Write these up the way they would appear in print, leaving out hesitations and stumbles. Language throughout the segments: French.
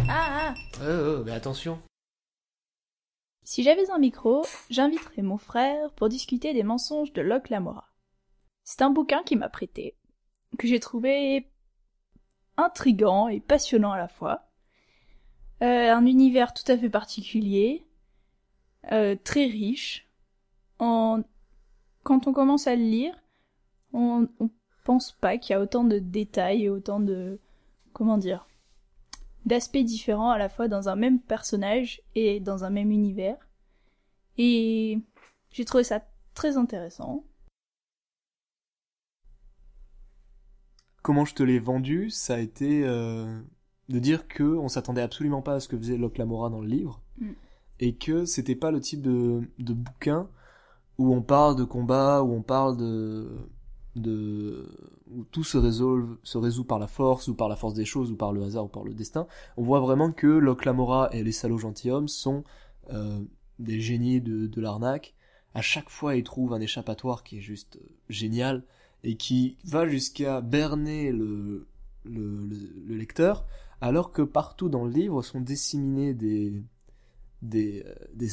Mais attention. Si j'avais un micro, j'inviterais mon frère pour discuter des mensonges de Locke Lamora. C'est un bouquin qu'il m'a prêté, que j'ai trouvé intriguant et passionnant à la fois. Un univers tout à fait particulier, très riche. Quand on commence à le lire, on pense pas qu'il y a autant de détails et autant de... d'aspects différents à la fois dans un même personnage et dans un même univers. Et j'ai trouvé ça très intéressant. Comment je te l'ai vendu, ça a été de dire que on s'attendait absolument pas à ce que faisait Locke Lamora dans le livre, et que c'était pas le type de bouquin où on parle de combat, où on parle où tout se résout par la force, ou par la force des choses, ou par le hasard, ou par le destin. On voit vraiment que Locke Lamora et les salauds gentilshommes sont des génies de l'arnaque. À chaque fois, ils trouvent un échappatoire qui est juste génial, et qui va jusqu'à berner le lecteur, alors que partout dans le livre sont disséminés des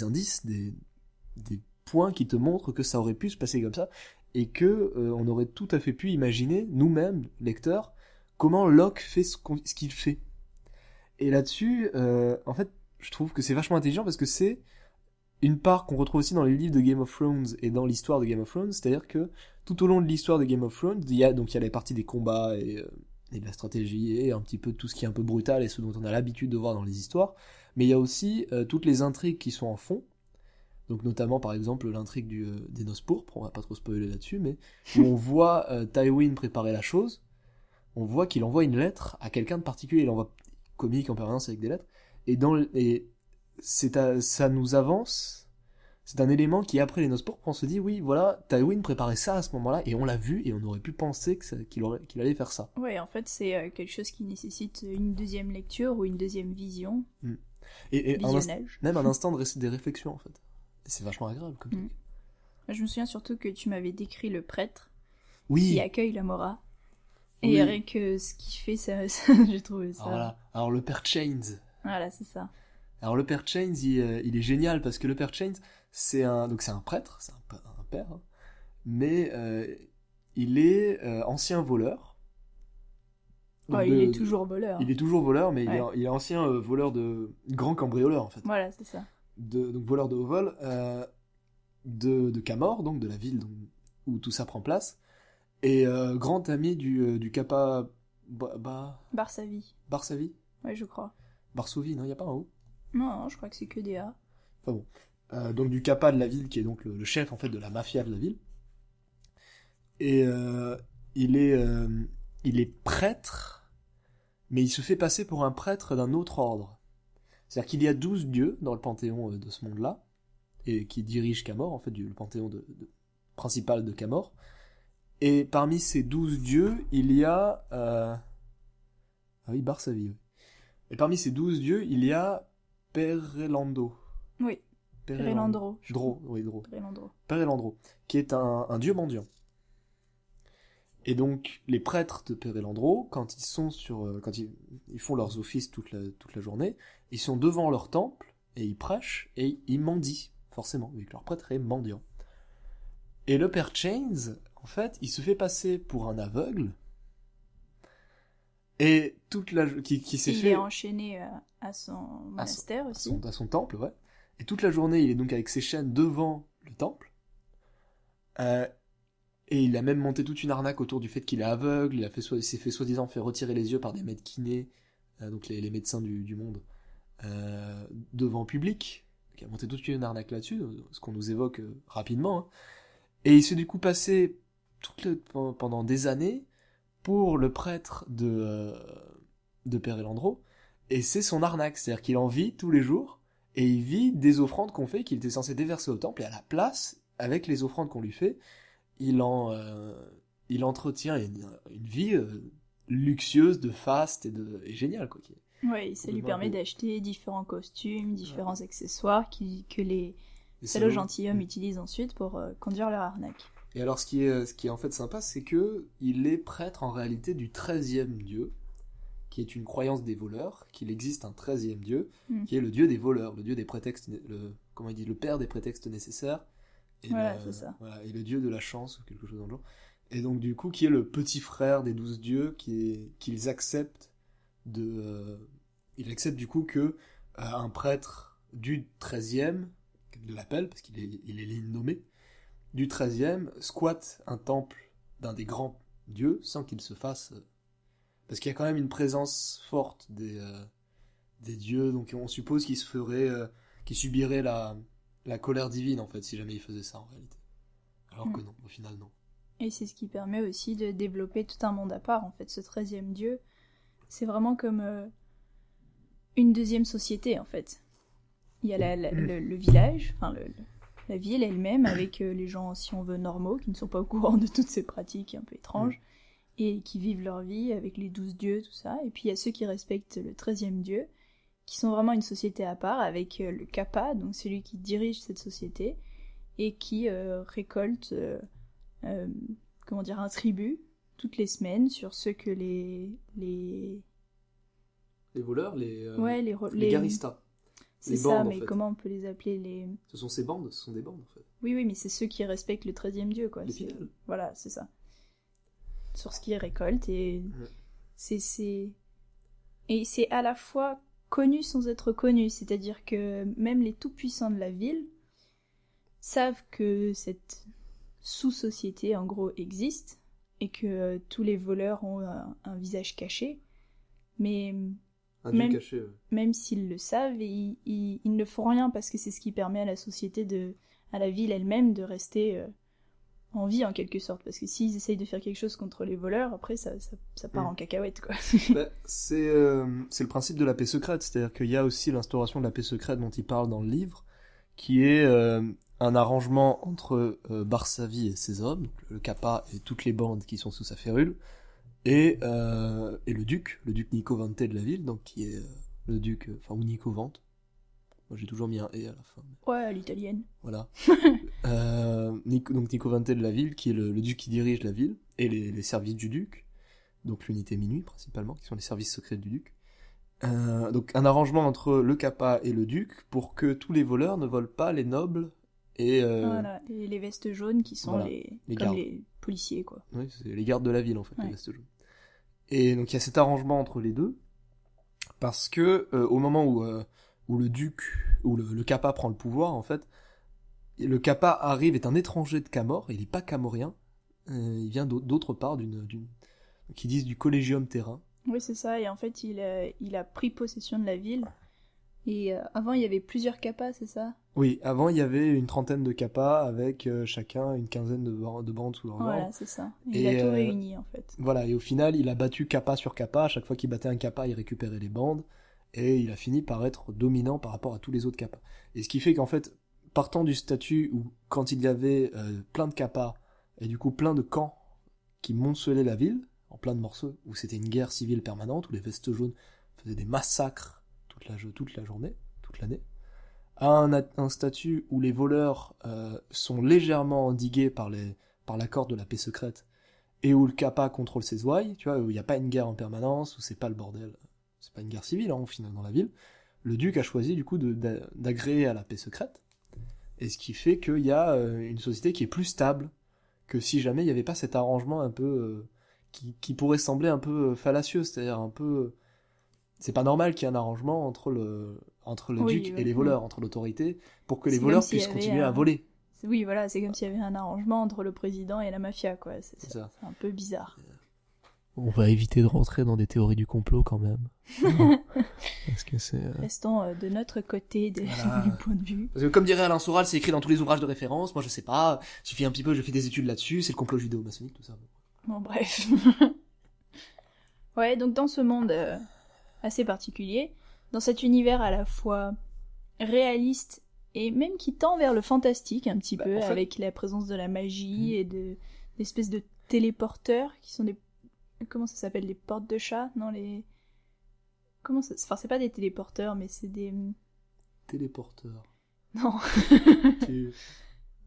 indices, des points qui te montrent que ça aurait pu se passer comme ça, et que on aurait tout à fait pu imaginer, nous-mêmes, lecteurs, comment Locke fait ce qu'il fait. Et là-dessus, en fait, je trouve que c'est vachement intelligent, parce que c'est une part qu'on retrouve aussi dans les livres de Game of Thrones et dans l'histoire de Game of Thrones, c'est-à-dire que tout au long de l'histoire de Game of Thrones, il y a les parties des combats et de la stratégie, et un petit peu tout ce qui est un peu brutal et ce dont on a l'habitude de voir dans les histoires, mais il y a aussi toutes les intrigues qui sont en fond, donc notamment par exemple l'intrigue des noces pourpres, on va pas trop spoiler là-dessus, mais où on voit Tywin préparer la chose, on voit qu'il envoie une lettre à quelqu'un de particulier, il envoie comique en permanence avec des lettres, et ça nous avance, c'est un élément qui, après les noces pourpres, on se dit, oui, voilà, Tywin préparait ça à ce moment-là, et on l'a vu, et on aurait pu penser qu'il allait faire ça. Ouais, en fait, c'est quelque chose qui nécessite une deuxième lecture ou une deuxième vision. Et visionnage. même un instant des réflexions, en fait. Et c'est vachement agréable, comme truc. Je me souviens surtout que tu m'avais décrit le prêtre qui accueille Lamora. Et rien que ce qu'il fait, ça j'ai trouvé ça... Voilà. Alors le père Chains. Voilà, c'est ça. Alors le père Chains, il est génial, parce que le père Chains, c'est un prêtre, c'est un père, hein, mais il est ancien voleur. Il est toujours voleur. Il est toujours voleur, mais ouais. il est ancien voleur grand cambrioleur, en fait. Voilà, c'est ça. Donc voleur de haut vol, de Camor, donc de la ville où tout ça prend place, et grand ami du Kappa... Barsavi. Barsavi ? Ouais, je crois. Barsovie, non, il n'y a pas un O ? Non, je crois que c'est que des A. Enfin bon. Donc du Kappa de la ville, qui est donc le chef en fait de la mafia de la ville. Et il est prêtre, mais il se fait passer pour un prêtre d'un autre ordre. C'est-à-dire qu'il y a 12 dieux dans le panthéon de ce monde-là, et qui dirige Camor, en fait, le panthéon principal de Camor. Et parmi ces 12 dieux, il y a... Ah oui, Barsavi, oui. Et parmi ces 12 dieux, il y a Perelando. Oui. Perelandro. Perelandro, qui est un dieu mendiant. Et donc, les prêtres de Perelandro, quand ils font leurs offices toute la journée, ils sont devant leur temple, et ils prêchent, et ils mendient, forcément, vu que leur prêtre est mendiant. Et le père Chains, en fait, il se fait passer pour un aveugle, et qui s'est fait... Il est enchaîné à son monastère aussi. À son temple, ouais. Et toute la journée, il est donc avec ses chaînes devant le temple. Et il a même monté toute une arnaque autour du fait qu'il est aveugle. Il s'est fait soi-disant fait retirer les yeux par des maîtres kinés, donc les médecins du monde, devant public. Donc il a monté toute une arnaque là-dessus, ce qu'on nous évoque rapidement. Hein. Et il s'est du coup passé pendant des années pour le prêtre de Perelandro, et c'est son arnaque, c'est-à-dire qu'il en vit tous les jours, et il vit des offrandes qu'on fait, qu'il était censé déverser au temple, et à la place, avec les offrandes qu'on lui fait, il entretient une vie luxueuse de faste et géniale, quoi. Oui, ça lui permet d'acheter différents costumes, différents accessoires que les salauds gentilshommes utilisent ensuite pour conduire leur arnaque. Et alors, ce qui est en fait sympa, c'est que il est prêtre en réalité du 13e dieu, qui est une croyance des voleurs, qu'il existe un 13e dieu, qui est le dieu des voleurs, le dieu des prétextes, comment il dit, le père des prétextes nécessaires, et, voilà, c'est ça. Voilà, et le dieu de la chance, ou quelque chose dans le genre. Et donc du coup, qui est le petit frère des 12 dieux, qu'ils acceptent il accepte du coup que un prêtre du 13e, il l'appelle, parce qu'il est nommé, du 13e, squatte un temple d'un des grands dieux, sans qu'il se fasse... parce qu'il y a quand même une présence forte des dieux, donc on suppose qu'il subirait la colère divine, en fait, si jamais il faisait ça, en réalité. Alors que non, au final, non. Et c'est ce qui permet aussi de développer tout un monde à part, en fait. Ce 13e dieu, c'est vraiment comme une deuxième société, en fait. Il y a le village, enfin la ville elle-même, avec les gens, si on veut, normaux, qui ne sont pas au courant de toutes ces pratiques un peu étranges, et qui vivent leur vie avec les 12 dieux, tout ça. Et puis il y a ceux qui respectent le 13e dieu, qui sont vraiment une société à part, avec le Kappa, donc celui qui dirige cette société, et qui récolte un tribut toutes les semaines sur ce que les voleurs, les garistas. C'est ça, bandes, mais en fait. Comment on peut les appeler Ce sont des bandes, en fait. Oui, mais c'est ceux qui respectent le 13e dieu, quoi. Les fidèles. Voilà, c'est ça. Sur ce qu'ils récoltent, et c'est à la fois connu sans être connu, c'est-à-dire que même les tout-puissants de la ville savent que cette sous-société, en gros, existe, et que tous les voleurs ont un visage caché, mais... Même s'ils le savent, ils ne font rien parce que c'est ce qui permet à la société, à la ville elle-même, de rester en vie en quelque sorte. Parce que s'ils essayent de faire quelque chose contre les voleurs, après ça part en cacahuète, quoi. C'est le principe de la paix secrète, c'est-à-dire qu'il y a aussi l'instauration de la paix secrète dont il parle dans le livre, qui est un arrangement entre Barsavi et ses hommes, donc le Kappa et toutes les bandes qui sont sous sa férule, et le duc Nicovante de la ville, donc qui est le duc, ou Nicovante. Moi j'ai toujours mis un « et » à la fin. Ouais, à l'italienne. Voilà. Donc Nicovante de la ville, qui est le duc qui dirige la ville, et les services du duc, donc l'unité minuit principalement, qui sont les services secrets du duc. Donc un arrangement entre le Kappa et le duc, pour que tous les voleurs ne volent pas les nobles, voilà, et les vestes jaunes qui sont les policiers, quoi. Oui, c'est les gardes de la ville, en fait, les vestes jaunes. Et donc il y a cet arrangement entre les deux, parce que au moment où le duc, où le Kappa prend le pouvoir, en fait, le Kappa arrive, est un étranger de Camor, il n'est pas camorien, il vient d'autre part, qui disent du Collegium Terrain. Oui, c'est ça, et en fait il a pris possession de la ville. Et avant, il y avait plusieurs Kappas, c'est ça? Oui, avant, il y avait une trentaine de Kappas avec chacun une quinzaine de bandes sous leur ordre. Voilà, c'est ça. Et il a tout réuni, en fait. Voilà, et au final, il a battu Kappa sur Kappa. À chaque fois qu'il battait un Kappa, il récupérait les bandes. Et il a fini par être dominant par rapport à tous les autres Kappas. Et ce qui fait qu'en fait, partant du statut où, quand il y avait plein de Kappas, et du coup plein de camps qui moncelaient la ville, en plein de morceaux, où c'était une guerre civile permanente, où les vestes jaunes faisaient des massacres toute la journée, toute l'année, à un statut où les voleurs sont légèrement endigués par l'accord de la paix secrète, et où le Kappa contrôle ses ouailles, tu vois, où il n'y a pas une guerre en permanence, où c'est pas le bordel, c'est pas une guerre civile, au final, dans la ville, le duc a choisi, du coup, d'agréer à la paix secrète, et ce qui fait qu'il y a une société qui est plus stable que si jamais il n'y avait pas cet arrangement un peu... qui pourrait sembler un peu fallacieux, c'est-à-dire un peu... C'est pas normal qu'il y ait un arrangement entre le duc et les voleurs, entre l'autorité, pour que les voleurs puissent continuer à voler. Oui, voilà, c'est comme s'il y avait un arrangement entre le président et la mafia, quoi. C'est un peu bizarre. On va éviter de rentrer dans des théories du complot, quand même. Parce que Restons de notre côté du point de vue. Parce que comme dirait Alain Soral, c'est écrit dans tous les ouvrages de référence, moi je sais pas, suffit un petit peu, je fais des études là-dessus, c'est le complot judéo-maçonnique, tout ça. Bon, bref. Ouais, donc dans ce monde... assez particulier, dans cet univers à la fois réaliste et même qui tend vers le fantastique un petit peu, avec la présence de la magie et d'espèces de téléporteurs qui sont des... Comment ça s'appelle? Les portes de chat? Non, les... Comment ça... Enfin, c'est pas des téléporteurs, mais c'est des... Téléporteurs. Non.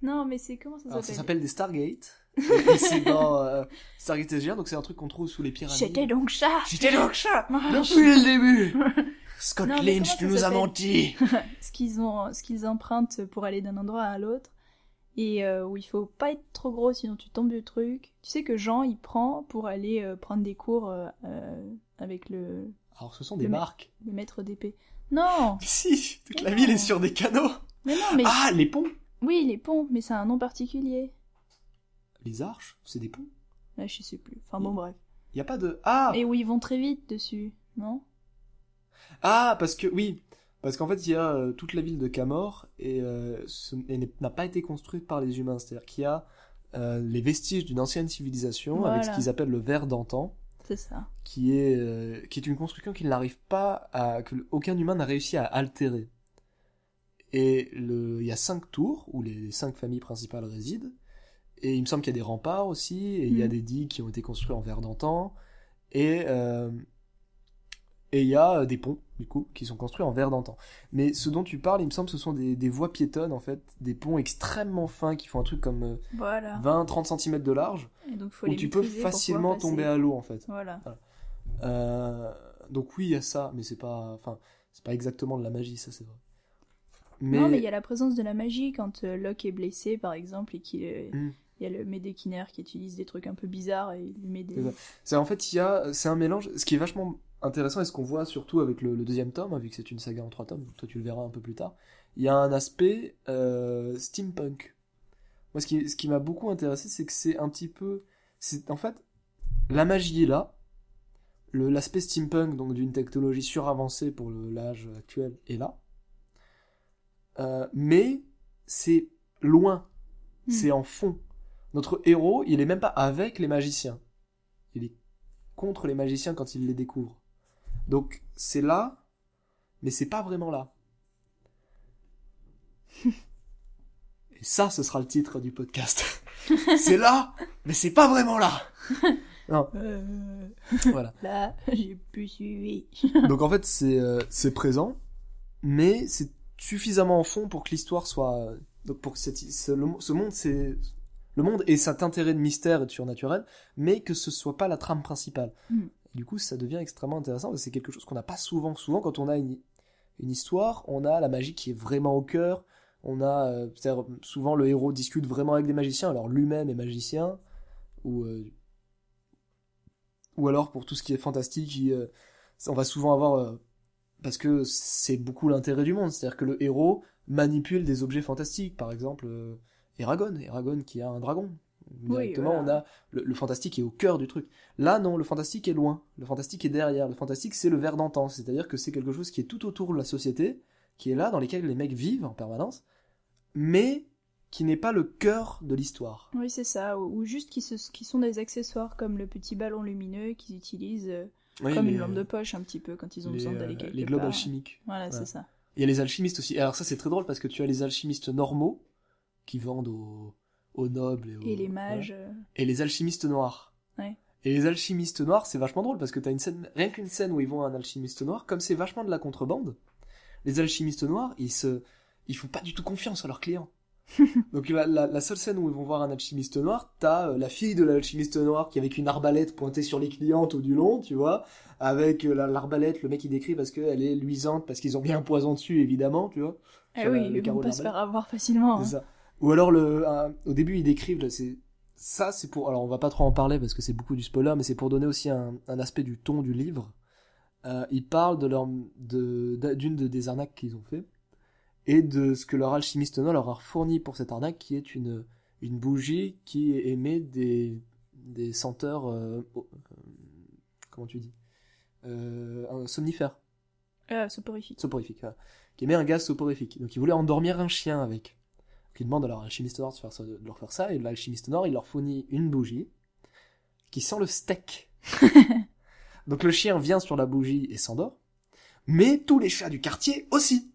Non, mais c'est comment ça Alors, ça s'appelle? s'appelle des Stargate. Et c'est dans Stargate SG1, donc c'est un truc qu'on trouve sous les pyramides. J'étais donc ça. J'étais donc ça depuis le début. Scott Non, mais Lynch, comment tu ça nous as s'appelle menti. Ce qu'ils empruntent pour aller d'un endroit à l'autre. Et où il faut pas être trop gros, sinon tu tombes du truc. Tu sais que Jean, il prend pour aller prendre des cours avec Alors, ce sont des Le mec. marques. le maître d'épée. Non. Mais si, toute la Non. ville est sur des canaux. Mais non, mais... Ah, les ponts. Oui, les ponts, mais c'est un nom particulier. Les arches, c'est des ponts. Là, je sais plus. Enfin bon, bref. Y a pas de... Ah. Et où ils vont très vite dessus, non? Ah, parce que oui, parce qu'en fait il y a toute la ville de Camor et, n'a pas été construite par les humains, c'est-à-dire qu'il y a les vestiges d'une ancienne civilisation avec ce Voilà. qu'ils appellent le ver d'antan, C'est ça. qui est une construction qu'il n'arrive pas à que aucun humain n'a réussi à altérer. Et il y a 5 tours où les 5 familles principales résident. Et il me semble qu'il y a des remparts aussi, et il y a des digues qui ont été construits en ver d'antan. Et il y a des ponts, du coup, qui sont construits en ver d'antan. Mais ce dont tu parles, il me semble, ce sont des voies piétonnes, en fait, des ponts extrêmement fins qui font un truc comme Voilà. 20-30 cm de large, Et donc, faut où les tu peux maîtriser pour facilement pouvoir tomber passer. à l'eau, en fait. Voilà. Donc oui, il y a ça, mais c'est pas exactement de la magie, ça, c'est vrai. Non, mais il y a la présence de la magie quand Locke est blessé, par exemple, et qu'il Mm. il y a le médéquinaire qui utilise des trucs un peu bizarres et il lui met des... C'est ça. C'est en fait, c'est un mélange. Ce qui est vachement intéressant et ce qu'on voit surtout avec le deuxième tome, hein, vu que c'est une saga en 3 tomes, toi tu le verras un peu plus tard. Il y a un aspect steampunk. Moi, ce qui m'a beaucoup intéressé, c'est que c'est un petit peu, en fait, la magie est là, l'aspect steampunk, donc d'une technologie suravancée pour l'âge actuel, est là, mais c'est loin, c'est en fond. Notre héros, il est même pas avec les magiciens. Il est contre les magiciens quand il les découvre. Donc, c'est là, mais c'est pas vraiment là. Et ça, ce sera le titre du podcast. C'est là, mais c'est pas vraiment là. Non. Voilà. Là, j'ai plus suivi. Donc, en fait, c'est présent, mais c'est suffisamment en fond pour que l'histoire soit... Donc, pour que ce monde, c'est... Le monde ait cet intérêt de mystère et de surnaturel, mais que ce soit pas la trame principale. Du coup, ça devient extrêmement intéressant, parce que c'est quelque chose qu'on n'a pas souvent. Souvent, quand on a une histoire, on a la magie qui est vraiment au cœur, on a... souvent, le héros discute vraiment avec des magiciens, alors lui-même est magicien, ou alors, pour tout ce qui est fantastique, on va souvent avoir... parce que c'est beaucoup l'intérêt du monde, c'est-à-dire que le héros manipule des objets fantastiques, par exemple... Eragon qui a un dragon. Directement, oui, voilà. on a le fantastique est au cœur du truc. Là, non, le fantastique est loin. Le fantastique est derrière. Le fantastique, c'est le ver d'antan. C'est-à-dire que c'est quelque chose qui est tout autour de la société, qui est là, dans lesquels les mecs vivent en permanence, mais qui n'est pas le cœur de l'histoire. Oui, c'est ça. Ou juste qui sont des accessoires, comme le petit ballon lumineux qu'ils utilisent comme une lampe de poche, un petit peu, quand ils ont besoin d'aller quelque part. Les globes alchimiques. Voilà, c'est ça. Il y a les alchimistes aussi. Alors ça, c'est très drôle, parce que tu as les alchimistes normaux, qui vendent aux nobles et les mages. Et les alchimistes noirs. Ouais. Et les alchimistes noirs, c'est vachement drôle parce que t'as une scène, rien qu'une scène où ils vont à un alchimiste noir, comme c'est vachement de la contrebande, les alchimistes noirs, ils font pas du tout confiance à leurs clients. Donc la seule scène où ils vont voir un alchimiste noir, t'as la fille de l'alchimiste noir qui est avec une arbalète pointée sur les clients tout du long, tu vois, avec l'arbalète, le mec il décrit parce qu'elle est luisante, parce qu'ils ont bien un poison dessus évidemment, tu vois. Ah oui, ils vont pas se faire avoir facilement. C'est ça. Ou alors au début ils décrivent c'est pour, alors on va pas trop en parler parce que c'est beaucoup du spoiler, mais c'est pour donner aussi un aspect du ton du livre. Ils parlent d'une des arnaques qu'ils ont fait et de ce que leur alchimiste noir leur a fourni pour cette arnaque, qui est une bougie qui émet des senteurs comment tu dis, un somnifère, Soporifique. voilà, qui émet un gaz soporifique. Donc ils voulaient endormir un chien avec. Qui demande à leur alchimiste noir de leur faire ça, et l'alchimiste noir, il leur fournit une bougie qui sent le steak. Donc le chien vient sur la bougie et s'endort, mais tous les chats du quartier aussi.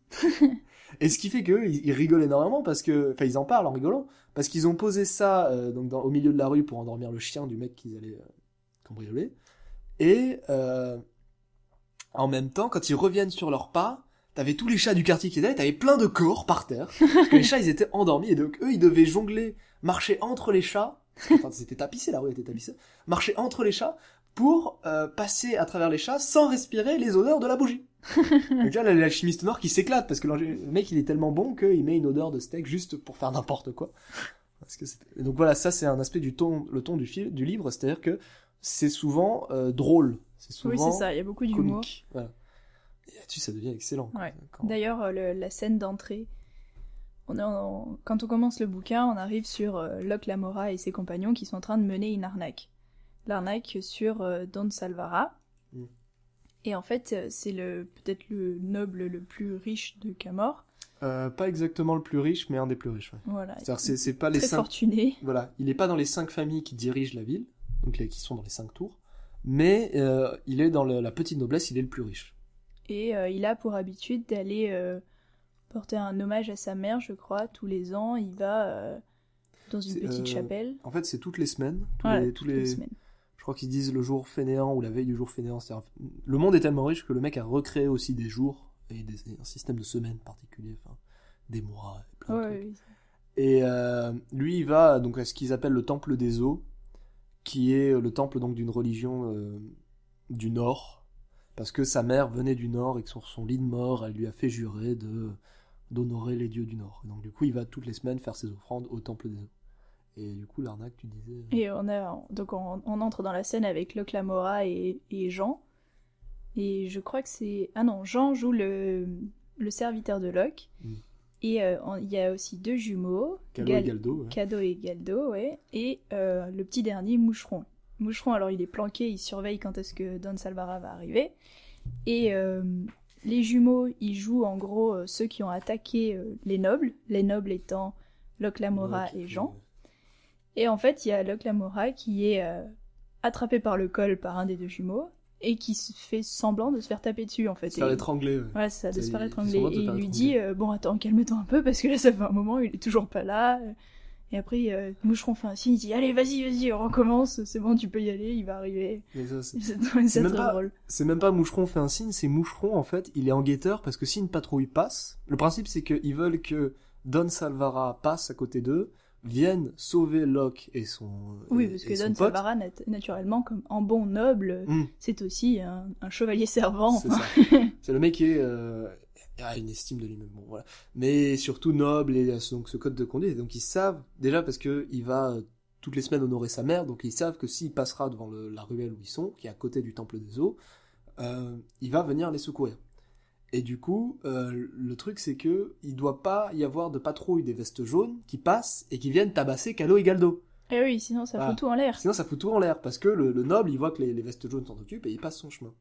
Et ce qui fait qu'eux, ils rigolent énormément, parce que, enfin, ils en parlent en rigolant, parce qu'ils ont posé ça au milieu de la rue pour endormir le chien du mec qu'ils allaient cambrioler. Et en même temps, quand ils reviennent sur leurs pas, t'avais tous les chats du quartier qui étaient là, et t'avais plein de corps par terre, parce que les chats, ils étaient endormis, et donc eux, ils devaient jongler, marcher entre les chats, enfin, c'était tapissé, la rue était tapissée, marcher entre les chats, pour passer à travers les chats sans respirer les odeurs de la bougie. Donc là, l'alchimiste noir qui s'éclate, parce que le mec, il est tellement bon qu'il met une odeur de steak juste pour faire n'importe quoi. Parce que donc voilà, ça c'est un aspect le ton du livre, c'est-à-dire que c'est souvent drôle, c'est souvent Oui, c'est ça, il y a beaucoup d'humour. comique. Voilà. Et là-dessus, ça devient excellent. Ouais. D'ailleurs, la scène d'entrée, quand on commence le bouquin, on arrive sur Locke Lamora et ses compagnons qui sont en train de mener une arnaque. L'arnaque sur Don Salvara. Et en fait, c'est peut-être le noble le plus riche de Camor. Pas exactement le plus riche, mais un des plus riches. Ouais. Voilà. C'est-à-dire, c'est pas les très 5... fortuné. Voilà, il est pas dans les 5 familles qui dirigent la ville, donc qui sont dans les 5 tours, mais il est dans la petite noblesse, il est le plus riche. Et il a pour habitude d'aller porter un hommage à sa mère, je crois, tous les ans. Il va dans une petite chapelle. En fait, c'est toutes les semaines. Toutes les semaines. Je crois qu'ils disent le jour fainéant ou la veille du jour fainéant. Le monde est tellement riche que le mec a recréé aussi des jours et un système de semaines particulier, enfin des mois, et plein de trucs. Oui. Et lui, il va donc à ce qu'ils appellent le temple des eaux, qui est le temple donc d'une religion du Nord, parce que sa mère venait du Nord et que sur son lit de mort, elle lui a fait jurer d'honorer les dieux du Nord. Et donc du coup, il va toutes les semaines faire ses offrandes au temple des eaux. Et du coup, l'arnaque, tu disais... Et on entre dans la scène avec Locke Lamora et Jean. Et je crois que c'est... Ah non, Jean joue le serviteur de Locke. Et il y a aussi 2 jumeaux. Cado et Galdo. Ouais. Cado et Galdo, ouais. Et le petit dernier, Moucheron. Moucheron, alors il est planqué, il surveille quand est-ce que Don Salvara va arriver. Et les jumeaux, ils jouent en gros ceux qui ont attaqué les nobles étant Locke Lamora et Jean. Et en fait, il y a Locke Lamora qui est attrapé par le col par un des 2 jumeaux et qui se fait semblant de se faire taper dessus, en fait. Se faire étrangler. Ouais, c'est ça, de se faire étrangler. Et il lui dit, bon, attends, calme-toi un peu, parce que là, ça fait un moment, il est toujours pas là. Et après, Moucheron fait un signe, il dit, allez, vas-y, on recommence, c'est bon, tu peux y aller, il va arriver. C'est très drôle. C'est même pas Moucheron fait un signe, c'est Moucheron, en fait, il est en guetteur, parce que si une patrouille passe, le principe, c'est qu'ils veulent que Don Salvara passe à côté d'eux, viennent sauver Locke et son Oui, parce que Don Salvara, naturellement, comme en bon noble, c'est aussi un chevalier servant. C'est ça. C'est le mec qui a une estime de lui-même. Bon, voilà. Mais surtout noble et donc ce code de conduite. Donc ils savent, déjà parce que il va toutes les semaines honorer sa mère, donc ils savent que s'il passera devant la ruelle où ils sont, qui est à côté du temple des eaux, il va venir les secourir. Et du coup, le truc c'est que il doit pas y avoir de patrouille des vestes jaunes qui passent et qui viennent tabasser Calo et Galdo. Eh oui, sinon ça fout tout en l'air. Sinon ça fout tout en l'air, parce que le noble il voit que les vestes jaunes s'en occupent et il passe son chemin.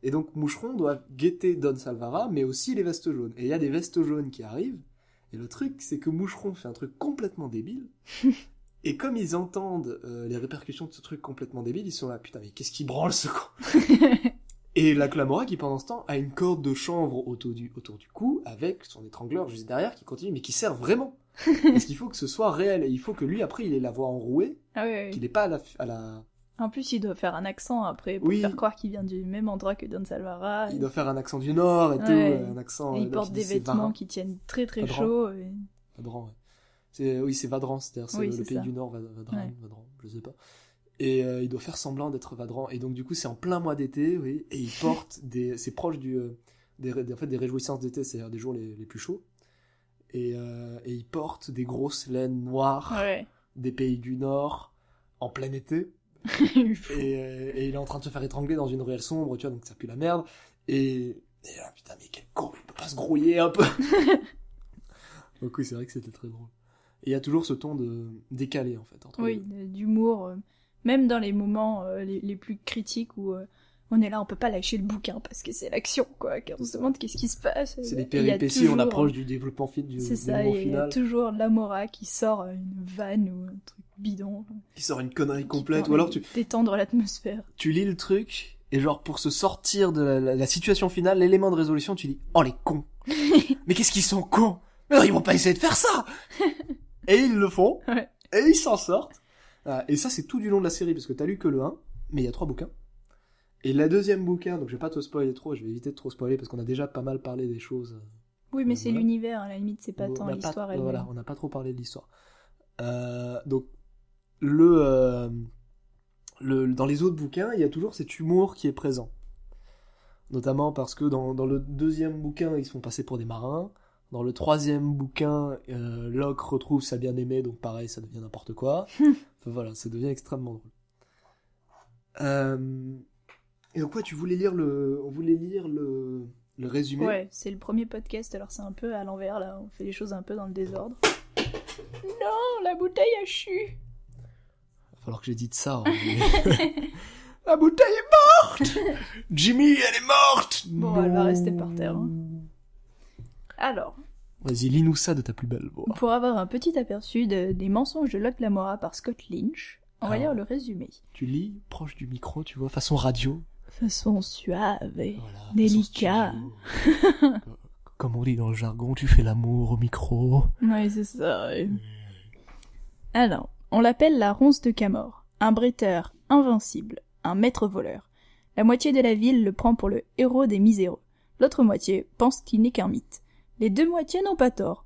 Et donc Moucheron doit guetter Don Salvara, mais aussi les vestes jaunes. Et il y a des vestes jaunes qui arrivent, et le truc c'est que Moucheron fait un truc complètement débile, et comme ils entendent les répercussions de ce truc complètement débile, ils sont là, putain mais qu'est-ce qui branle ce con. Et Locke Lamora qui pendant ce temps a une corde de chanvre autour du cou avec son étrangleur juste derrière qui continue mais qui sert vraiment. Parce qu'il faut que ce soit réel et il faut que lui après il ait la voix enrouée, qu'il n'ait pas à la... En plus il doit faire un accent après pour faire croire qu'il vient du même endroit que Don Salvara. Il doit faire un accent du Nord et tout, un accent... Et il porte des vêtements qui tiennent très très chaud. Vadran, ouais. C'est Vadran, c'est-à-dire c'est le pays du Nord, Vadran, je sais pas. Et il doit faire semblant d'être Vadran. Et donc du coup c'est en plein mois d'été, oui, et il porte c'est proche des réjouissances d'été, c'est-à-dire des jours les plus chauds. Et il porte des grosses laines noires des pays du Nord en plein été. et il est en train de se faire étrangler dans une ruelle sombre, tu vois, donc ça pue la merde. Et là, putain, mais quel con, il peut pas se grouiller un peu. Donc oui, c'est vrai que c'était très drôle. Et il y a toujours ce ton décalé, en fait. Entre d'humour, même dans les moments les plus critiques où on est là, on peut pas lâcher le bouquin parce que c'est l'action, quoi. On se demande qu'est-ce qui se passe. C'est des péripéties, toujours... on approche du développement final. C'est ça, il y a toujours Lamora qui sort une vanne ou un truc bidon. Qui sort une connerie complète, ou alors détendre l'atmosphère. Tu lis le truc, et genre pour se sortir de la situation finale, l'élément de résolution, tu dis « Oh les cons ! Mais qu'est-ce qu'ils sont cons ! Mais non, ils vont pas essayer de faire ça !» Et ils le font, et ils s'en sortent. Et ça, c'est tout du long de la série, parce que t'as lu que le 1, mais il y a 3 bouquins. Et la deuxième bouquin, donc je vais pas te spoiler trop, je vais éviter de trop spoiler parce qu'on a déjà pas mal parlé des choses. Oui, mais c'est voilà. l'univers, à la limite, c'est pas Bon, tant on n'a l'histoire pas, elle-même. voilà, on n'a pas trop parlé de l'histoire. Donc, dans les autres bouquins, il y a toujours cet humour qui est présent. Notamment parce que dans le deuxième bouquin, ils se font passer pour des marins. Dans le troisième bouquin, Locke retrouve sa bien-aimée, donc pareil, ça devient n'importe quoi. Enfin, voilà, ça devient extrêmement drôle. Et donc, ouais, on voulait lire le résumé. Ouais, c'est le premier podcast, alors c'est un peu à l'envers, là. On fait les choses un peu dans le désordre. Non, la bouteille a chu. Il va falloir que j'édite ça. Hein, mais... La bouteille est morte. Jimmy, elle est morte. Bon, non. elle va rester par terre. Hein. Alors, vas-y, lis-nous ça de ta plus belle voix. pour avoir un petit aperçu des mensonges de Locke Lamora par Scott Lynch, on va lire le résumé. Tu lis proche du micro, tu vois, façon radio. Façon suave et Voilà, délicat. Comme on dit dans le jargon, tu fais l'amour au micro. Ouais, c'est ça. Ouais. Alors, on l'appelle la ronce de Camor, un bretteur invincible, un maître voleur. La moitié de la ville le prend pour le héros des miséreux. L'autre moitié pense qu'il n'est qu'un mythe. Les deux moitiés n'ont pas tort.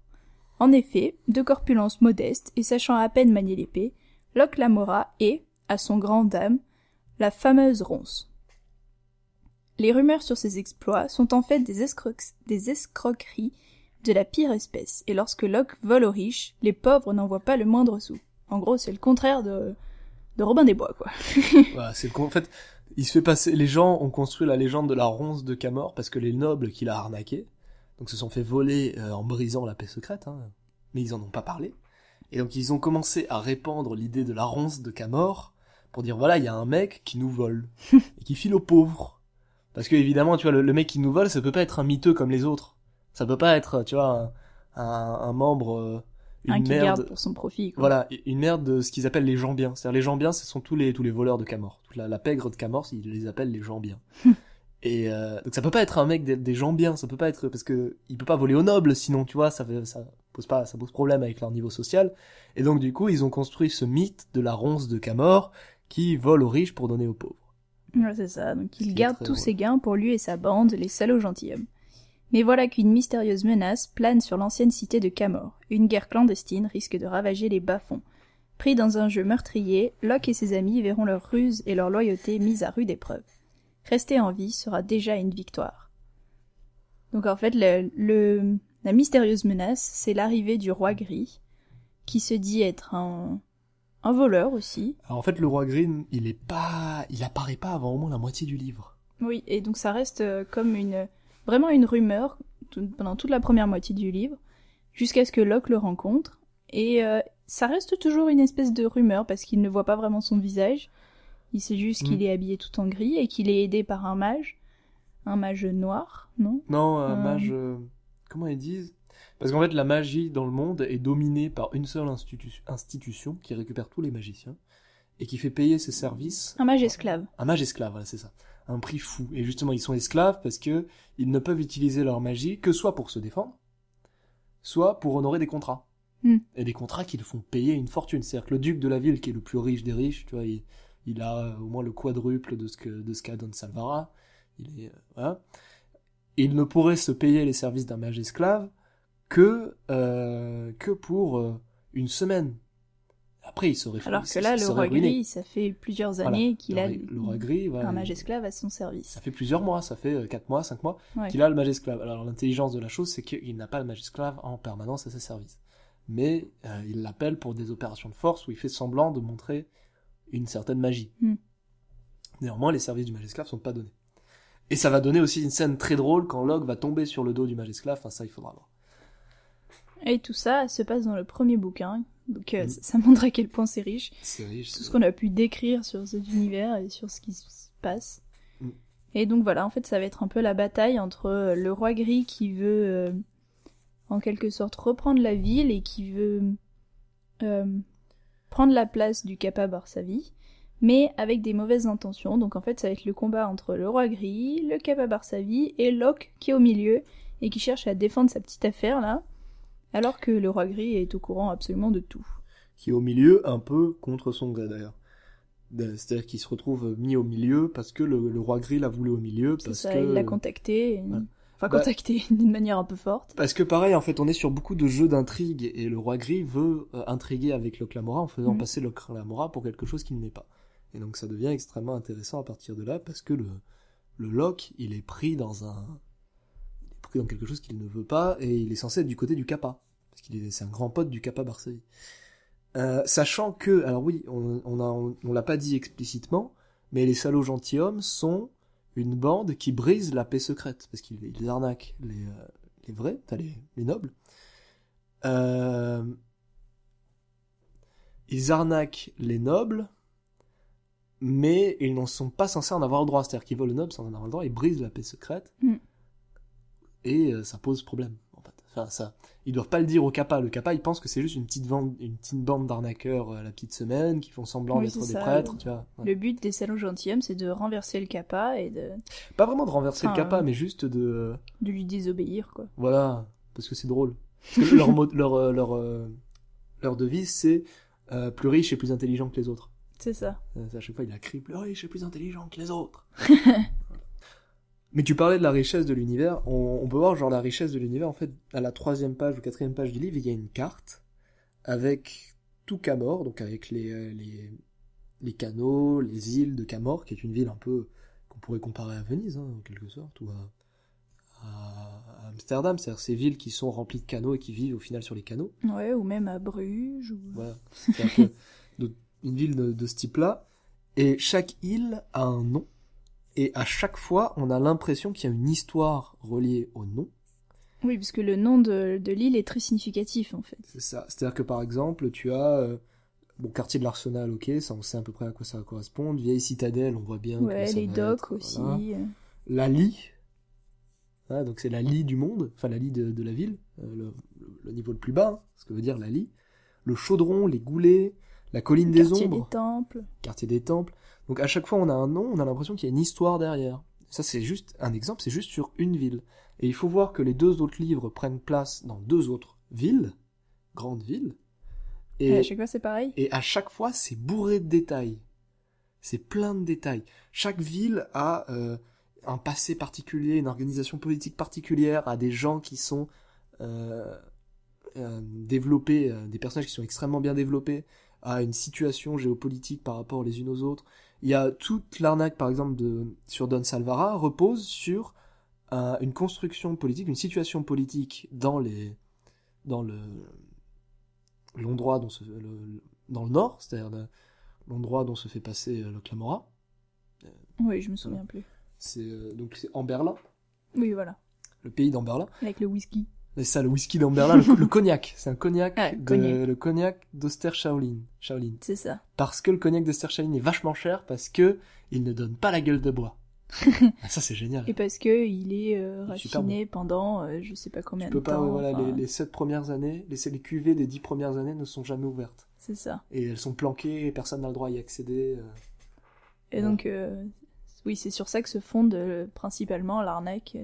En effet, de corpulence modeste et sachant à peine manier l'épée, Locke Lamora est, à son grand dame, la fameuse ronce. Les rumeurs sur ses exploits sont en fait des escroqueries de la pire espèce, et lorsque Locke vole aux riches, les pauvres n'en voient pas le moindre sou. En gros, c'est le contraire de Robin des Bois, quoi. Voilà, en fait, il se fait passer. Les gens ont construit la légende de la ronce de Camor parce que les nobles qui l'a arnaqué, donc se sont fait voler en brisant la paix secrète, hein, mais ils en ont pas parlé. Et donc ils ont commencé à répandre l'idée de la ronce de Camor pour dire voilà, il y a un mec qui nous vole et qui file aux pauvres. Parce que évidemment, tu vois, le mec qui nous vole, ça peut pas être un miteux comme les autres. Ça peut pas être, tu vois, un membre, une qui merde. garde pour son profit, quoi. Voilà, une merde de ce qu'ils appellent les gens bien. C'est-à-dire les gens bien, ce sont tous les voleurs de Camor. Toute la pègre de Camor, ils les appellent les gens bien. Et donc ça peut pas être un mec des gens bien, ça peut pas être parce que il peut pas voler aux nobles, sinon tu vois, ça pose problème avec leur niveau social. Et donc du coup, ils ont construit ce mythe de la ronce de Camor qui vole aux riches pour donner aux pauvres. Ouais, c'est ça, donc il garde tous ses gains pour lui et sa bande, les salauds gentilshommes. Mais voilà qu'une mystérieuse menace plane sur l'ancienne cité de Camor. Une guerre clandestine risque de ravager les bas-fonds. Pris dans un jeu meurtrier, Locke et ses amis verront leur ruse et leur loyauté mises à rude épreuve. Rester en vie sera déjà une victoire. Donc en fait, la mystérieuse menace, c'est l'arrivée du roi gris, qui se dit être un voleur aussi. Alors en fait, le roi gris, il apparaît pas avant au moins la moitié du livre. Oui, et donc ça reste comme vraiment une rumeur pendant toute la première moitié du livre, jusqu'à ce que Locke le rencontre, et ça reste toujours une espèce de rumeur, parce qu'il ne voit pas vraiment son visage. Il sait juste qu'il est habillé tout en gris et qu'il est aidé par un mage noir, non ? Non, un mage... comment ils disent ? Parce qu'en fait, la magie dans le monde est dominée par une seule institution qui récupère tous les magiciens et qui fait payer ses services... Un mage esclave. Un mage esclave, voilà, c'est ça. Un prix fou. Et justement, ils sont esclaves parce que ils ne peuvent utiliser leur magie que soit pour se défendre, soit pour honorer des contrats. Et des contrats qui le font payer une fortune. C'est-à-dire que le duc de la ville, qui est le plus riche des riches, tu vois, il a au moins le quadruple de ce qu'a Don Salvara. Voilà. Et il ne pourrait se payer les services d'un mage esclave que pour une semaine. Après, il serait... Alors que là, le roi gris, ça fait plusieurs années qu'il a le roi gris, un mage esclave à son service. Ça fait plusieurs mois, ça fait 4 mois, 5 mois qu'il a le mage esclave. Alors l'intelligence de la chose, c'est qu'il n'a pas le mage esclave en permanence à ses services. Mais il l'appelle pour des opérations de force où il fait semblant de montrer une certaine magie. Néanmoins, les services du mage esclave sont pas donnés. Et ça va donner aussi une scène très drôle quand Locke va tomber sur le dos du mage esclave, enfin ça il faudra voir. Et tout ça se passe dans le premier bouquin, donc ça montre à quel point c'est riche. C'est riche. Tout ce qu'on a pu décrire sur cet univers et sur ce qui se passe. Et donc voilà, en fait ça va être un peu la bataille entre le roi gris qui veut en quelque sorte reprendre la ville et qui veut prendre la place du Kappa Barsavi, mais avec des mauvaises intentions. Donc en fait ça va être le combat entre le roi gris, le Kappa Barsavi et Locke qui est au milieu et qui cherche à défendre sa petite affaire là, alors que le roi gris est au courant absolument de tout. Qui est au milieu un peu contre son gré d'ailleurs. C'est-à-dire qu'il se retrouve mis au milieu parce que le roi gris l'a voulu au milieu. C'est Parce ça, que... il l'a contacté. Ouais. Enfin, contacté d'une manière un peu forte. Parce que pareil, en fait, on est sur beaucoup de jeux d'intrigue et le roi gris veut intriguer avec Locke Lamora en faisant passer Locke Lamora pour quelque chose qu'il n'est pas. Et donc ça devient extrêmement intéressant à partir de là parce que le Locke, il est pris dans quelque chose qu'il ne veut pas et il est censé être du côté du Kappa. Parce c'est un grand pote du Kappa Barsavi. Sachant que, alors oui, on l'a pas dit explicitement, mais les salauds gentilshommes sont une bande qui brise la paix secrète, parce qu'ils arnaquent les vrais, les nobles. Ils arnaquent les nobles, mais ils n'en sont pas censés en avoir le droit. C'est-à-dire qu'ils volent le noble sans en avoir le droit, ils brisent la paix secrète, et ça pose problème, en fait. Enfin, ça, ils doivent pas le dire au Kappa. Le Kappa, il pense que c'est juste une petite bande d'arnaqueurs la petite semaine, qui font semblant d'être des prêtres, tu vois. Ouais. Le but des salauds gentilshommes, c'est de renverser le Kappa et de... Pas vraiment de renverser le Kappa, mais juste de lui désobéir, quoi. Voilà, parce que c'est drôle. Parce que leur devise, c'est plus riche et plus intelligent que les autres. C'est ça. À chaque fois, il a crié plus riche et plus intelligent que les autres. Mais tu parlais de la richesse de l'univers. On peut voir genre la richesse de l'univers. En fait, à la 3e page ou 4e page du livre, il y a une carte avec tout Camor, donc avec les canaux, les îles de Camor, qui est une ville un peu qu'on pourrait comparer à Venise, en quelque sorte, ou à Amsterdam, c'est-à-dire ces villes qui sont remplies de canaux et qui vivent au final sur les canaux. Ouais, ou même à Bruges. Voilà. C'est-à-dire que une ville de ce type-là, et chaque île a un nom. Et à chaque fois, on a l'impression qu'il y a une histoire reliée au nom. Oui, parce que le nom de l'île est très significatif, en fait. C'est ça. C'est-à-dire que, par exemple, tu as... quartier de l'Arsenal, ok, ça, on sait à peu près à quoi ça va correspondre. Vieille citadelle, on voit bien ouais, que ça les va docks être, aussi. Voilà. La lie. Voilà, donc c'est la lie du monde. Enfin, la lie de la ville. Le niveau le plus bas, hein, ce que veut dire la lie. Le chaudron, les goulets, la colline des ombres. Quartier des temples. Donc à chaque fois on a un nom, on a l'impression qu'il y a une histoire derrière. Ça c'est juste un exemple, c'est juste sur une ville. Et il faut voir que les 2 autres livres prennent place dans 2 autres villes, grandes villes. Et à chaque fois c'est pareil. Et à chaque fois c'est bourré de détails. C'est plein de détails. Chaque ville a un passé particulier, une organisation politique particulière, a des gens qui sont développés, des personnages qui sont extrêmement bien développés, a une situation géopolitique par rapport les unes aux autres. Il y a toute l'arnaque, par exemple, sur Don Salvara, repose sur une construction politique, une situation politique dans l'endroit dans le nord, c'est-à-dire l'endroit dont se fait passer Locke Lamora. Oui, je me souviens plus. Donc c'est Amberlin. Oui, voilà. Le pays d'Amberlin. Avec le whisky. C'est ça, le whisky d'Amberlin, le cognac. C'est un cognac, cognac. Le cognac d'Oster Shaolin. C'est ça. Parce que le cognac d'Oster Shaolin est vachement cher, parce que il ne donne pas la gueule de bois. Ça, c'est génial. Et parce que il est raffiné pendant je sais pas combien de temps. Tu peux pas, voilà, les 7 premières années, les cuvées des 10 premières années ne sont jamais ouvertes. C'est ça. Et elles sont planquées et personne n'a le droit à y accéder. Et donc, oui, c'est sur ça que se fonde principalement l'arnaque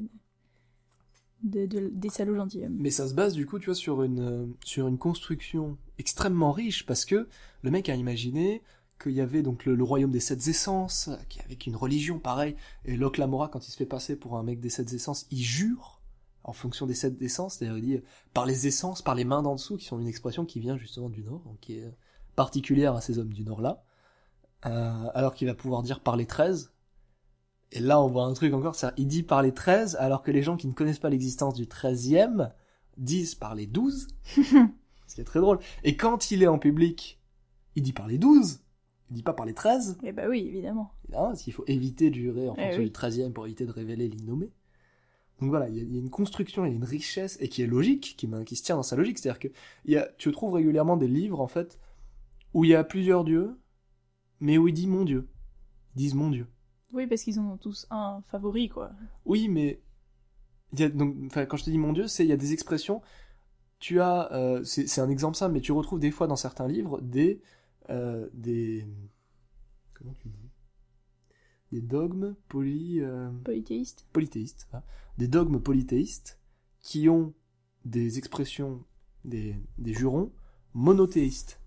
des salauds gentilshommes. Mais ça se base du coup, tu vois, sur une construction extrêmement riche, parce que le mec a imaginé qu'il y avait donc le royaume des 7 essences, avec une religion pareil, et Locke Lamora, quand il se fait passer pour un mec des 7 essences, il jure en fonction des 7 essences, c'est-à-dire il dit par les essences, par les mains d'en dessous, qui sont une expression qui vient justement du Nord, donc qui est particulière à ces hommes du Nord-là, alors qu'il va pouvoir dire par les 13. Et là, on voit un truc encore, il dit par les 13, alors que les gens qui ne connaissent pas l'existence du 13e disent par les 12. Ce qui est très drôle. Et quand il est en public, il dit par les 12. Il dit pas par les 13. Eh bah oui, évidemment. Parce qu'il faut éviter de jurer en fonction du 13e pour éviter de révéler l'innommé. Donc voilà, il y a une construction, il y a une richesse, et qui est logique, qui se tient dans sa logique. C'est-à-dire que tu trouves régulièrement des livres, en fait, où il y a plusieurs dieux, mais où il dit mon Dieu. Ils disent mon Dieu. Oui, parce qu'ils en ont tous un favori, quoi. Oui, mais quand je te dis mon Dieu, il y a des expressions. Tu as, c'est un exemple simple, mais tu retrouves des fois dans certains livres des comment tu dis, des dogmes polythéistes. Polythéistes, hein. Des dogmes polythéistes qui ont des expressions, des jurons monothéistes.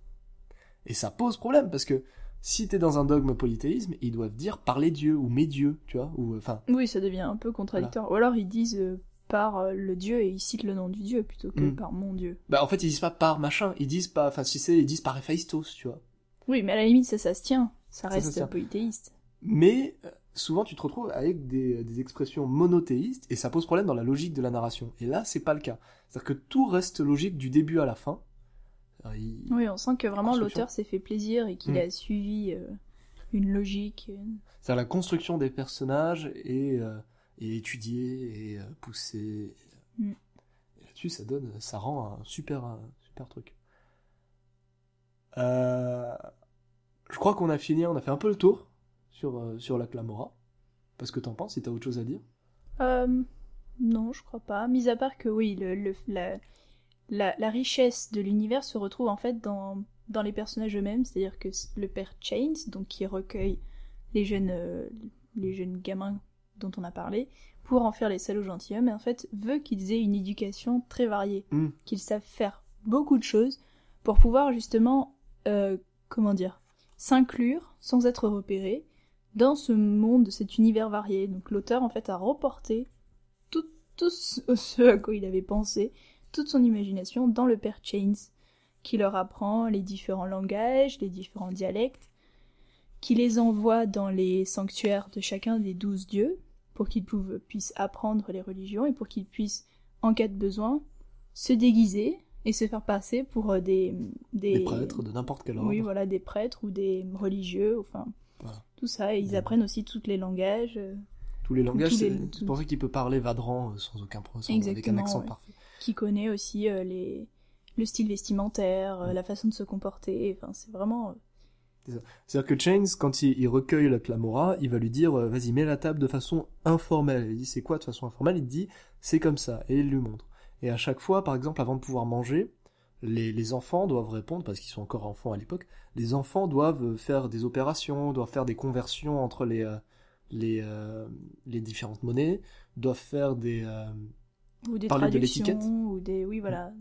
Et ça pose problème parce que Si t'es dans un dogme polythéisme, ils doivent dire par les dieux ou mes dieux, tu vois, ou enfin. Oui, ça devient un peu contradictoire. Ou alors ils disent par le dieu et ils citent le nom du dieu plutôt que par mon dieu. Bah en fait ils disent pas par machin, ils disent pas, enfin si c'est, ils disent par Héphaïstos, tu vois. Oui, mais à la limite ça se tient, ça reste tient. polythéiste. Mais souvent tu te retrouves avec des expressions monothéistes et ça pose problème dans la logique de la narration. Et là c'est pas le cas. C'est-à-dire que tout reste logique du début à la fin. Oui, on sent que vraiment l'auteur s'est fait plaisir et qu'il a suivi une logique. C'est-à-dire la construction des personnages est étudiée et poussée. Et là-dessus ça rend un super truc. Je crois qu'on a fini, on a fait un peu le tour sur la Clamora. Parce que t'en penses, si t'as autre chose à dire? Non, je crois pas. Mis à part que oui, la richesse de l'univers se retrouve en fait dans les personnages eux-mêmes, c'est-à-dire que le père Chains, donc qui recueille les jeunes gamins dont on a parlé, pour en faire les salauds gentilshommes, et en fait veut qu'ils aient une éducation très variée, qu'ils savent faire beaucoup de choses pour pouvoir justement, s'inclure sans être repérés dans ce monde, cet univers varié. Donc l'auteur en fait a reporté tout ce à quoi il avait pensé, toute son imagination dans le père Chains, qui leur apprend les différents langages, les différents dialectes, qui les envoie dans les sanctuaires de chacun des 12 dieux, pour qu'ils puissent apprendre les religions, et pour qu'ils puissent, en cas de besoin, se déguiser et se faire passer pour des prêtres de n'importe quel ordre. Oui, voilà, des prêtres ou des religieux, enfin, voilà. Tout ça, et ils apprennent aussi tous les langages. Tous les langages, c'est pour ça qu'il peut parler Vadran sans aucun problème, avec un accent parfait. Qui connaît aussi le style vestimentaire, la façon de se comporter, enfin, c'est vraiment... C'est-à-dire que Chains, quand il recueille la Clamora, il va lui dire vas-y, mets la table de façon informelle. Il dit c'est quoi de façon informelle? Il dit c'est comme ça, et il lui montre. Et à chaque fois, par exemple, avant de pouvoir manger, les enfants doivent répondre, parce qu'ils sont encore enfants à l'époque, les enfants doivent faire des opérations, doivent faire des conversions entre les différentes monnaies, doivent faire ou des parler de l'étiquette. Ou des... Oui, voilà.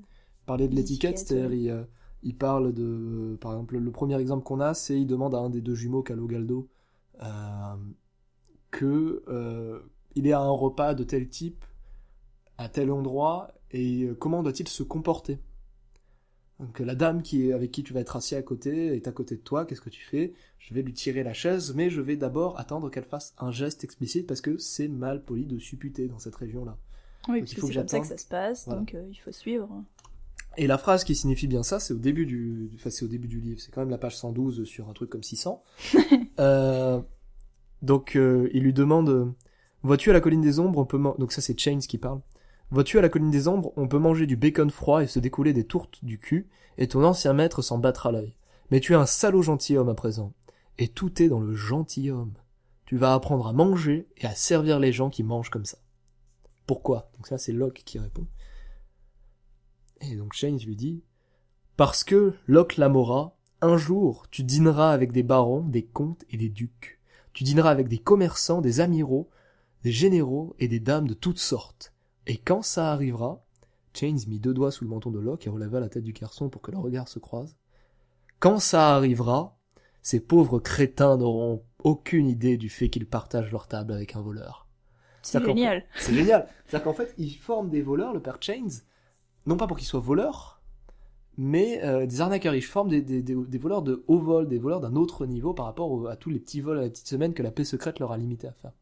Parler de l'étiquette, c'est-à-dire il parle de... Par exemple, le premier exemple qu'on a, c'est il demande à un des deux jumeaux, Calo Galdo, il est à un repas de tel type, à tel endroit, et comment doit-il se comporter. Donc la dame avec qui tu vas être assis à côté est à côté de toi, qu'est-ce que tu fais? Je vais lui tirer la chaise, mais je vais d'abord attendre qu'elle fasse un geste explicite, parce que c'est mal poli de supputer dans cette région-là. Oui, parce que c'est comme ça que ça se passe, voilà. Donc il faut suivre. Et la phrase qui signifie bien ça, c'est au début du livre, c'est quand même la page 112 sur un truc comme 600. Donc il lui demande vois-tu à la colline des ombres, on peut donc ça c'est Chains qui parle. Vois-tu à la colline des ombres, on peut manger du bacon froid et se découler des tourtes du cul, et ton ancien maître s'en battra l'œil. Mais tu es un salaud gentilhomme à présent, et tout est dans le gentilhomme. Tu vas apprendre à manger et à servir les gens qui mangent comme ça. Pourquoi? Donc ça c'est Locke qui répond. Et donc Chains lui dit « Parce que, Locke Lamora, un jour tu dîneras avec des barons, des comtes et des ducs. Tu dîneras avec des commerçants, des amiraux, des généraux et des dames de toutes sortes. Et quand ça arrivera... » Chains mit 2 doigts sous le menton de Locke et releva la tête du garçon pour que leurs regards se croisent. « Quand ça arrivera, ces pauvres crétins n'auront aucune idée du fait qu'ils partagent leur table avec un voleur. » C'est génial. C'est génial. C'est-à-dire qu'en fait, ils forment des voleurs, le père Chains, non pas pour qu'ils soient voleurs, mais des arnaqueurs. Ils forment des voleurs de haut vol, des voleurs d'un autre niveau par rapport à tous les petits vols à la petite semaine que la paix secrète leur a limité à faire.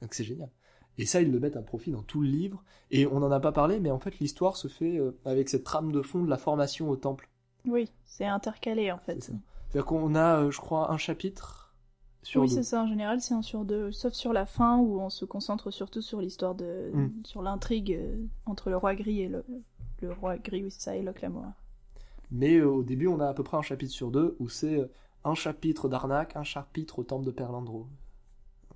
Donc c'est génial. Et ça, ils le mettent à profit dans tout le livre. Et on n'en a pas parlé, mais en fait, l'histoire se fait avec cette trame de fond de la formation au temple. Oui, c'est intercalé en fait. C'est-à-dire qu'on a, je crois, un chapitre sur 2. Oui, c'est ça. En général, c'est 1 sur 2, sauf sur la fin où on se concentre surtout sur l'histoire sur l'intrigue entre le roi gris et le roi gris, oui, c'est ça, et Locke Lamora. Mais au début, on a à peu près un chapitre sur 2 où c'est un chapitre d'arnaque, un chapitre au temple de Perlandro.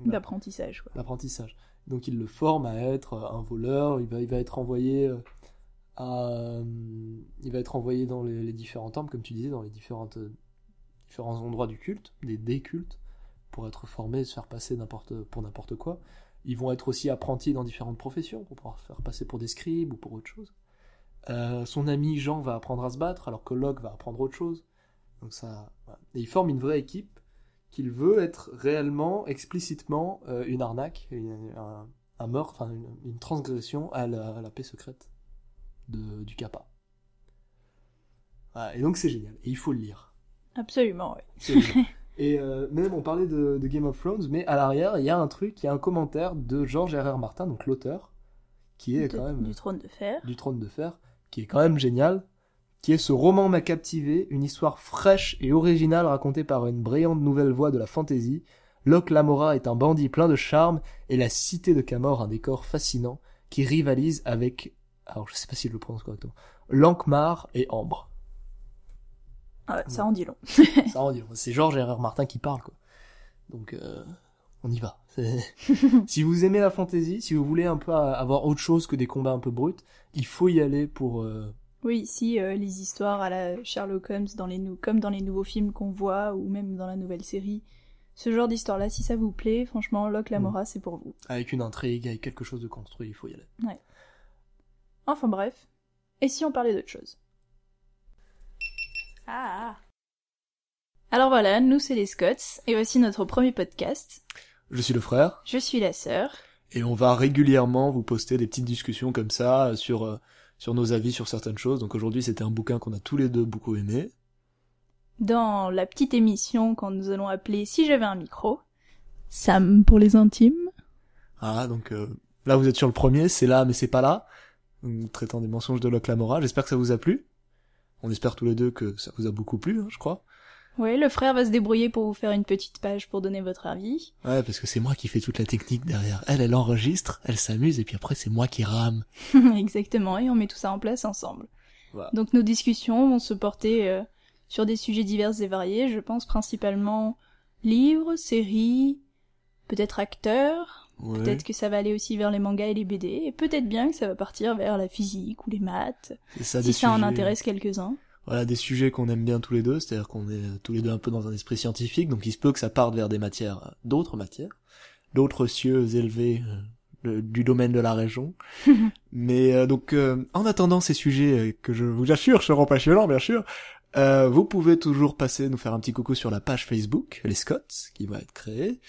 D'apprentissage, quoi. D'apprentissage. Donc il le forme à être un voleur, il va être envoyé dans les différents temples, comme tu disais, dans les différents endroits du culte, des cultes, pour être formé, se faire passer pour n'importe quoi. Ils vont être aussi apprentis dans différentes professions, pour pouvoir se faire passer pour des scribes ou pour autre chose. Son ami Jean va apprendre à se battre, alors que Locke va apprendre autre chose. Donc ça, voilà. Et ils forment une vraie équipe, qu'il veut être réellement, explicitement, une arnaque, un meurtre, enfin une transgression à la paix secrète du Kappa. Voilà, et donc c'est génial, et il faut le lire. Absolument, oui. Absolument. Et même on parlait de Game of Thrones, mais à l'arrière il y a un truc, il y a un commentaire de George R.R. Martin, donc l'auteur, qui est quand même Du Trône de Fer. du Trône de Fer, qui est quand même génial, qui est: ce roman m'a captivé, une histoire fraîche et originale racontée par une brillante nouvelle voix de la fantasy. Locke Lamora est un bandit plein de charme et la cité de Camor un décor fascinant qui rivalise avec, alors je sais pas si je le prononce correctement, Lankhmar et Ambre. Ah ouais, ça en dit long. Ça en dit long. C'est George R.R. Martin qui parle, quoi. Donc on y va. Si vous aimez la fantasy, si vous voulez un peu avoir autre chose que des combats un peu bruts, il faut y aller pour Oui, si les histoires à la Sherlock Holmes comme dans les nouveaux films qu'on voit, ou même dans la nouvelle série, ce genre d'histoire-là, si ça vous plaît, franchement, Locke Lamora, c'est pour vous. avec une intrigue, avec quelque chose de construit, il faut y aller. Ouais. Enfin bref. Et si on parlait d'autre chose? Ah. Alors voilà, nous c'est les Scots, et voici notre premier podcast. Je suis le frère, Je suis la sœur. et on va régulièrement vous poster des petites discussions comme ça sur nos avis sur certaines choses. Donc aujourd'hui c'était un bouquin qu'on a tous les deux beaucoup aimé. Dans la petite émission qu'on nous allons appeler Si j'avais un micro. Sam pour les intimes. Ah, donc là vous êtes sur le premier, c'est là mais c'est pas là, donc, traitant des mensonges de Locke Lamora. J'espère que ça vous a plu. On espère tous les deux que ça vous a beaucoup plu, hein, je crois. Ouais, le frère va se débrouiller pour vous faire une petite page pour donner votre avis. Ouais, parce que c'est moi qui fais toute la technique derrière. Elle enregistre, elle s'amuse, et puis après c'est moi qui rame. Exactement, et on met tout ça en place ensemble. Voilà. Donc nos discussions vont se porter sur des sujets divers et variés, je pense principalement livres, séries, peut-être acteurs, Ouais. peut-être que ça va aller aussi vers les mangas et les BD, et peut-être bien que ça va partir vers la physique ou les maths, C'est ça, si des ça en sujets- intéresse quelques-uns. Voilà, des sujets qu'on aime bien tous les deux, c'est-à-dire qu'on est tous les deux un peu dans un esprit scientifique, donc il se peut que ça parte vers des matières, d'autres cieux élevés du domaine de la région. Mais donc, en attendant ces sujets que je vous assure seront passionnants, bien sûr, vous pouvez toujours passer nous faire un petit coucou sur la page Facebook, les Scots, qui va être créée.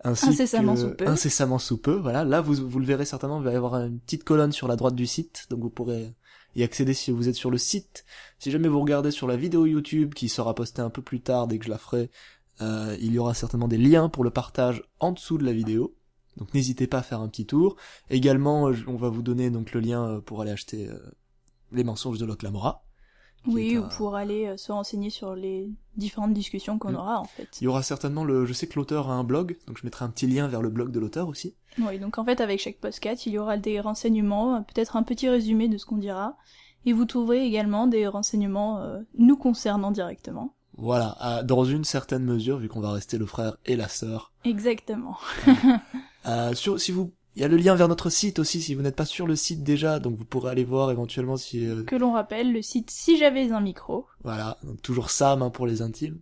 Ainsi Incessamment que- sous peu. Incessamment sous peu, voilà. Là, vous le verrez certainement, il va y avoir une petite colonne sur la droite du site, donc vous pourrez y accéder si vous êtes sur le site. Si jamais vous regardez sur la vidéo YouTube, qui sera postée un peu plus tard dès que je la ferai, il y aura certainement des liens pour le partage en dessous de la vidéo. Donc n'hésitez pas à faire un petit tour. Également, on va vous donner donc le lien pour aller acheter les mensonges de Locke Lamora. qui Oui, est ou un- pour aller se renseigner sur les différentes discussions qu'on aura en fait. Il y aura certainement je sais que l'auteur a un blog, donc je mettrai un petit lien vers le blog de l'auteur aussi. Oui, donc en fait avec chaque podcast, il y aura des renseignements, peut-être un petit résumé de ce qu'on dira, et vous trouverez également des renseignements nous concernant directement. Voilà, dans une certaine mesure, vu qu'on va rester le frère et la sœur. Exactement. Il y a le lien vers notre site aussi, si vous n'êtes pas sur le site déjà, donc vous pourrez aller voir éventuellement si... Que l'on rappelle, le site Si j'avais un micro. Voilà, donc toujours Sam hein, pour les intimes.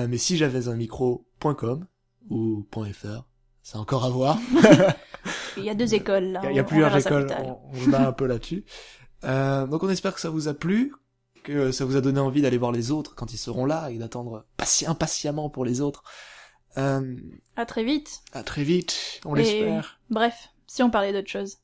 Mais si j'avais un micro.com ou .fr, c'est encore à voir. Il y a deux écoles là. Il y a on plusieurs verra ça écoles, plus tard. on se bat un peu là-dessus. Donc on espère que ça vous a plu, que ça vous a donné envie d'aller voir les autres quand ils seront là et d'attendre impatiemment pour les autres. À très vite. À très vite, on Et- l'espère. Bref, si on parlait d'autre chose.